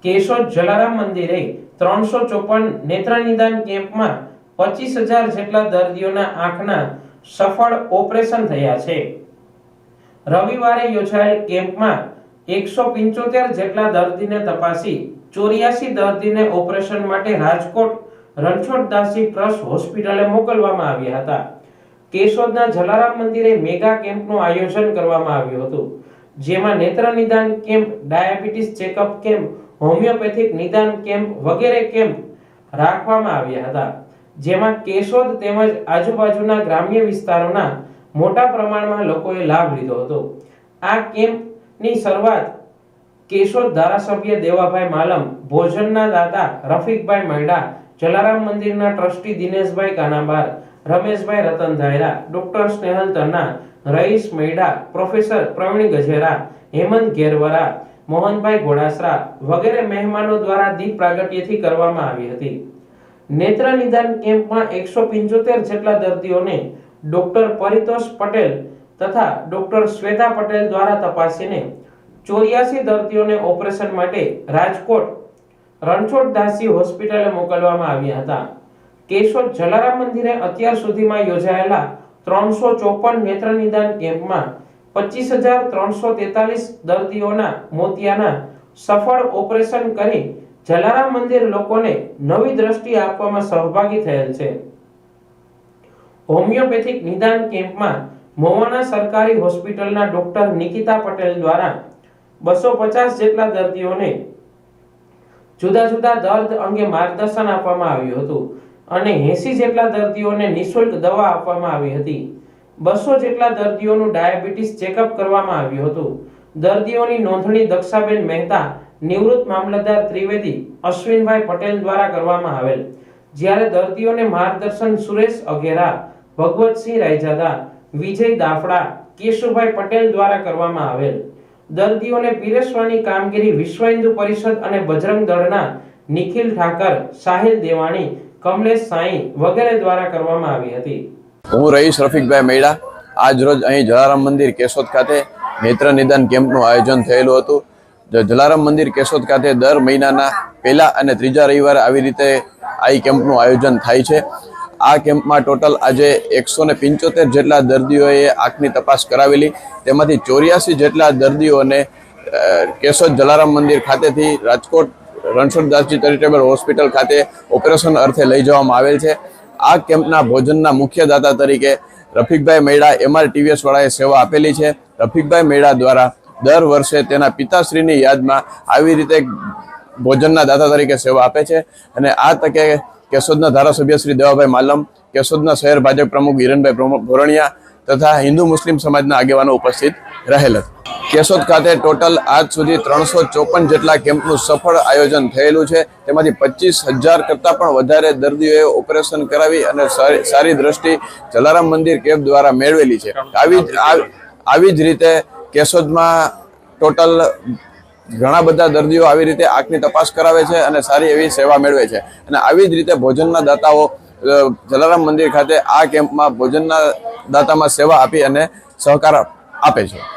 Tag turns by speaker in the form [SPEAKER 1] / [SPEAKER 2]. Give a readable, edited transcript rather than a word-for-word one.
[SPEAKER 1] કેશોદ જલારામ મંદિરે 354 નેત્ર નિદાન કેમ્પમાં 25,000 જેટલા દર્દીઓના આંખના સફળ ઓપરેશન થયા છે। રવિવારે યોજાયેલ કેમ્પમાં 175 જેટલા દર્દીને તપાસી 84 દર્દીને ઓપરેશન માટે રાજકોટ રણછોડદાસજી ટ્રસ્ટ હોસ્પિટલે મોકલવામાં આવ્યા હતા। કેશોદના જલારામ મંદિરે મેગા કેમ્પનું આયોજન કરવામાં આવ્યું હતું, જેમાં નેત્ર નિદાન camp, diabetes checkup camp, homeopathic નિદાન કેમ્પ વગેરે કેમ્પ રાખવામાં આવ્યા હતા, જેમાં કેશોદ તેમજ આજુબાજુના ગ્રામ્ય વિસ્તારોના મોટા પ્રમાણમાં લોકોએ લાભ લીધો હતો। આ કેમ્પની શરૂઆત કેશોદ ધારાસભ્ય દેવાભાઈ માલમ, ભોજનના દાતા રફીકભાઈ મૈડા, જલારામ મંદિરના ટ્રસ્ટી દિનેશભાઈ કાનાબાર, રમેશભાઈ રતન ધાયરા, ડોક્ટર સ્નેહલ તન્ના, રઈસ મૈડા, પ્રોફેસર પ્રવીણ ગજેરા, હેમંત ઘેરવરા, મોહનભાઈ ઘોડાસરા વગેરે મહેમાનો દ્વારા દીપ પ્રાગટ્યથી કરવામાં આવી હતી। નેત્ર નિદાન કેમ્પમાં 175 જેટલા દર્દીઓને ડોક્ટર પરિતોષ પટેલ તથા ડોક્ટર શ્વેતા પટેલ દ્વારા તપાસીને 84 દર્દીઓને ઓપરેશન માટે રાજકોટ રણછોડદાસજી હોસ્પિટલે મોકલવામાં આવ્યા હતા। કેશોદ જલારામ મંદિરે અત્યાર સુધીમાં યોજાયેલા 354 નેત્ર નિદાન કેમ્પમાં 25,343 દર્દીઓના મોતિયાના સફળ ઓપરેશન કરી જલારામ મંદિર લોકોને નવી દ્રષ્ટિ આપવામાં સહભાગી થયેલ છે। હોમિયોપેથિક નિદાન કેમ્પમાં મોવાના સરકારી હોસ્પિટલના ડોક્ટર નિકિતા પટેલ દ્વારા 250 જેટલા દર્દીઓને જુદા જુદા દર્દ અંગે માર્ગદર્શન આપવામાં આવ્યું હતું અને 80 જેટલા દર્દીઓને નિઃશુલ્ક દવા આપવામાં આવી હતી। 200 જેટલા દર્દીઓનું ડાયાબિટીસ ચેકઅપ કરવામાં આવ્યું હતું। દર્દીઓની નોંધણી દક્ષાબેન મહેતા, નિવૃત્ત મામલતદાર ત્રિવેદી, અશ્વિનભાઈ પટેલ દ્વારા કરવામાં આવેલ, જ્યારે દર્દીઓને માર્ગદર્શન સુરેશ અઘેરા, ભગવતસિંહ રાયજાદા, વિજય દાફડા, કેશુભાઈ પટેલ દ્વારા કરવામાં આવેલ। દર્દીઓને પીરસવાની કામગીરી વિશ્વ હિન્દુ પરિષદ અને બજરંગ દળના નિખિલ ઠાકર, સાહિલ દેવાણી, કમલેશ સાઈ વગેરે દ્વારા કરવામાં આવી હતી।
[SPEAKER 2] હું રઈસ રફીકભાઈ મૈડા આજ રોજ અહીં જલારામ મંદિર કેશોદ ખાતે નેત્ર નિદાન કેમ્પનું આયોજન થયેલું હતું। જલારામ મંદિર કેશોદ ખાતે દર મહિનાના પહેલા અને ત્રીજા રવિવારે આવી રીતે આ કેમ્પનું આયોજન થાય છે। આ કેમ્પમાં ટોટલ આજે 175 જેટલા દર્દીઓએ આંખની તપાસ કરાવેલી, તેમાંથી 84 જેટલા દર્દીઓને કેશોદ જલારામ મંદિર ખાતેથી રાજકોટ રણછોડદાસજી ચેરિટેબલ હોસ્પિટલ ખાતે ઓપરેશન અર્થે લઈ જવામાં આવેલ છે। આ કેમ્પના ભોજનના મુખ્ય દાતા તરીકે રફીકભાઈ મૈડા MRTVS વાળાએ સેવા આપેલી છે। રફીકભાઈ મૈડા દ્વારા દર વર્ષે તેના પિતાશ્રીની યાદમાં આવી રીતે ભોજનના દાતા તરીકે સેવા આપે છે અને આ તકે કેશોદના ધારાસભ્ય શ્રી દેવાભાઈ માલમ, કેશોદના શહેર ભાજપ પ્રમુખ હિરણભાઈ ભોરણિયા તથા હિન્દુ મુસ્લિમ સમાજના આગેવાનો ઉપસ્થિત રહેલ હતા। કેશોદ ખાતે ટોટલ આજ સુધી 354 જેટલા કેમ્પનું સફળ આયોજન થયેલું છે, તેમાંથી 25,000 કરતાં પણ વધારે દર્દીઓએ ઓપરેશન કરાવી અને સારી દ્રષ્ટિ જલારામ મંદિર કેમ્પ દ્વારા મેળવેલી છે। આવી જ રીતે કેશોદમાં ટોટલ ઘણા બધા દર્દીઓ આવી રીતે આંખની તપાસ કરાવે છે અને સારી એવી સેવા મેળવે છે અને આવી જ રીતે ભોજનના દાતાઓ જલારામ મંદિર ખાતે આ કેમ્પમાં ભોજનના દાતામાં સેવા આપી અને સહકાર આપે છે।